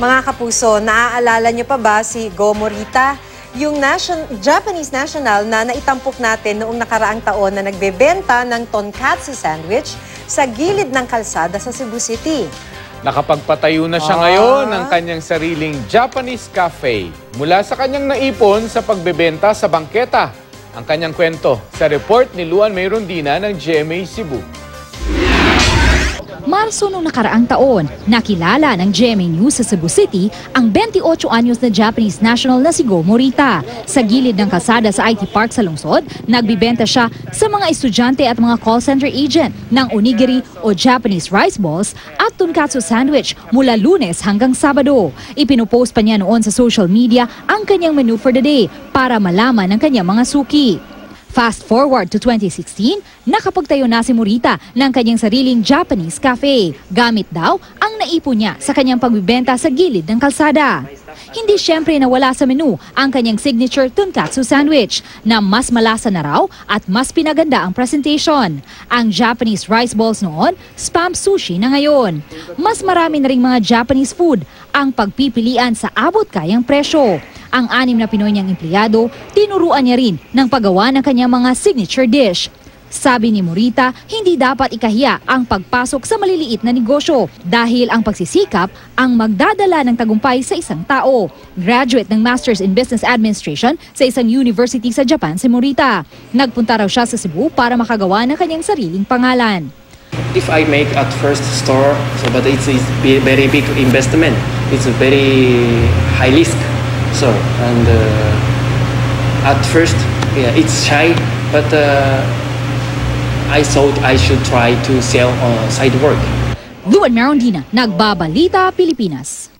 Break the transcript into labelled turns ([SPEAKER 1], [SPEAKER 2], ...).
[SPEAKER 1] Mga kapuso, naaalala niyo pa ba si Go Morita? Yung Japanese national na naitampok natin noong nakaraang taon na nagbebenta ng tonkatsu sandwich sa gilid ng kalsada sa Cebu City.
[SPEAKER 2] Nakapagpatayo na siya ngayon ng kanyang sariling Japanese cafe mula sa kanyang naipon sa pagbebenta sa bangketa. Ang kanyang kwento sa report ni Luan May Rondina ng GMA Cebu.
[SPEAKER 3] Marso noong nakaraang taon, nakilala ng GMA News sa Cebu City ang 28 anyos na Japanese national na si Go Morita. Sa gilid ng kalsada sa IT Park sa lungsod, nagbibenta siya sa mga estudyante at mga call center agent ng onigiri o Japanese rice balls at tonkatsu sandwich mula Lunes hanggang Sabado. Ipinupost pa niya noon sa social media ang kanyang menu for the day para malaman ng kanyang mga suki. Fast forward to 2016, nakapagtayo na si Morita ng kanyang sariling Japanese cafe. Gamit daw ang naipon niya sa kanyang pagbibenta sa gilid ng kalsada. Hindi siyempre nawala sa menu ang kanyang signature tonkatsu sandwich na mas malasa na raw at mas pinaganda ang presentation. Ang Japanese rice balls noon, spam sushi na ngayon. Mas marami na ring mga Japanese food ang pagpipilian sa abot kayang presyo. Ang 6 na Pinoy niyang empleyado, tinuruan niya rin ng paggawa ng kanyang mga signature dish. Sabi ni Morita, hindi dapat ikahiya ang pagpasok sa maliliit na negosyo dahil ang pagsisikap ang magdadala ng tagumpay sa isang tao. Graduate ng Masters in Business Administration sa isang university sa Japan si Morita. Nagpunta raw siya sa Cebu para makagawa ng kanyang sariling pangalan.
[SPEAKER 4] If I make at first store, but it's very big investment. It's a very high risk. So, and at first, yeah, it's shy, but I thought I should try to sell side work.
[SPEAKER 3] Luan May Rondina, Nagbabalita, Pilipinas.